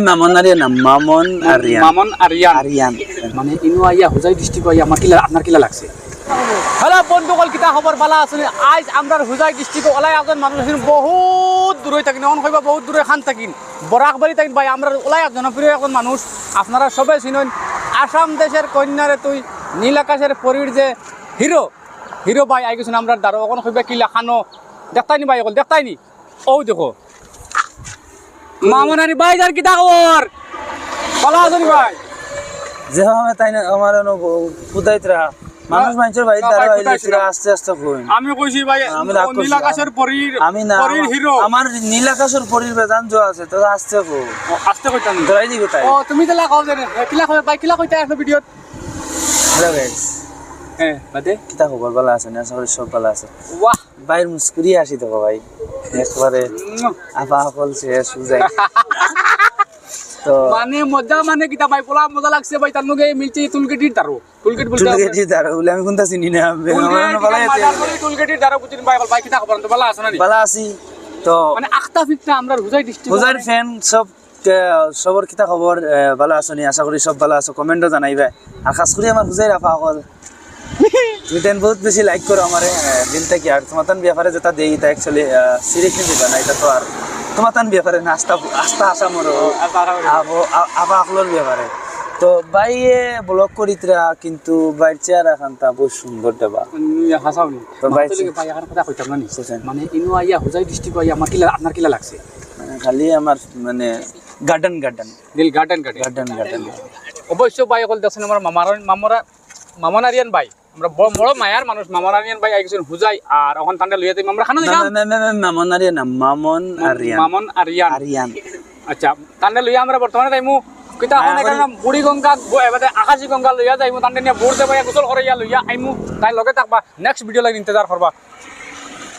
মামন আরিয়ান না, মামন আরিয়ান। মামন আরিয়ান। আরিয়ান মানে ইনু আইয়া হুজাই ডিস্ট্রিক্ট আইয়া আমার কিলা আপনার কিলা লাগছে? হ্যালো বন্ধুকল, কিতা খবর বালা আছেন? আজ আমরা হুজাই ডিস্ট্রিক্ট ওলাই একজন মানুষ আছেন বহুত দূরে থাকেন, অন কইবা বহুত দূরে খান থাকেন, বরাকবাড়ি থাকেন ভাই। আমরা ওলাই জনপ্রিয় একজন মানুষ, আপনারা সবাই চিনেন। আসাম দেশের কন্যারে তুই নীল আকাশের পরীর যে হিরো, হিরো ভাই আই গেছেন আমরা দাঁড়ো। অন কইবা কিলা খানো দেখতাইনি ভাই, অকল দেখতাইনি। ও দেখো মামনানি ভাই, যার কিতা খবর বালা আছেন ভাই? যে আমি তাই না আমার খুদাইতরা মানুষ মানুষের বাড়ি দ্বারা আইলে আস্তে আস্তে কই। আমি কইছি ভাই নীল আকাশের পরীর, আমি না পরীর হিরো। আমার নীল আকাশের পরীর বেজান জো আছে, তো আস্তে কো আস্তে কইতাম ধরাই দি কোথায়। ও তুমি তেলা কও জানেন কিলা কই ভাই, কিলা কইতা আছে ভিডিওত? হ্যালো গাইস, হ্যাঁ বাদে কিতা খবর? ভালো আছেন? আশা করি সব ভালো আছে। বাহ বাইর মুস্কুরি আসি তো ভাই, একবারে আপা সকল শেষ বুঝাই। তো মানে মজা, মানে কিতা ভাই পোলা মজা লাগছে ভাই। তার লগে মিলছে টুলগেটির দারো, টুলগেট বলতে টুলগেটি দাঁড়া বলে আমি কোনটা চিনি না। টুলগেটির দারো বুঝিন ভাই। ভাই কিতা খবর? তো ভালো আছে না? ভালো আছি। তো মানে আখতা ফিকটা আমরা হুজাই ডিস্ট্রিক্ট হুজাইর ফ্যান সব সবর কিতা খবর? ভালো আছো নি? আশা করি সব ভালো আছো। কমেন্টও জানাইবে। আর খাস করে আমার হুজাইর আপা সকল তুমি তেন বহুত বেশি লাইক করো আমারে দিল থেকে। আর তোমার তান ব্যাপারে যেটা দেই তা অ্যাকচুয়ালি সিরিয়াসলি দিবা না, এটা তো আর তোমার তান ব্যাপারে না, আস্থা আস্থা আসা মোর আপা আকলোর ব্যাপারে। তো বাইয়ে ব্লগ করিতরা, কিন্তু বাইর চেহারা খানটা বহুত সুন্দর দেবা। হাসাওনি তো ভাই ভাই এখন কথা কইতাম না নি। মানে ইনু আইয়া হুজাই ডিস্ট্রিক্ট আইয়া আমার কিলা আপনার কিলা লাগছে? খালি আমার মানে গার্ডেন গার্ডেন দিল গার্ডেন গার্ডেন গার্ডেন গার্ডেন। অবশ্য ভাই অকল দেখছেন আমার মামন আরিয়ান ভাই। আমরা বড় মায়ার মানুষ। মামন আরিয়ান ভাই আইছেন হুজাই, আর এখন ঠান্ডা লইয়া যাই আমরা খানা দিলাম। মামন আরিয়ান না, মামন আরিয়ান। মামন আরিয়ান আরিয়ান। আচ্ছা ঠান্ডা লইয়া আমরা বর্তমানে যাইমু কিতা এখন এখানে বুড়ি গঙ্গা এবারে আকাশী গঙ্গা লইয়া যাইমু। ঠান্ডা নিয়ে বোর দেবাই গোসল করাইয়া লইয়া আইমু। তাই লগে থাকবা, নেক্সট ভিডিও লাগি ইন্তজার করবা।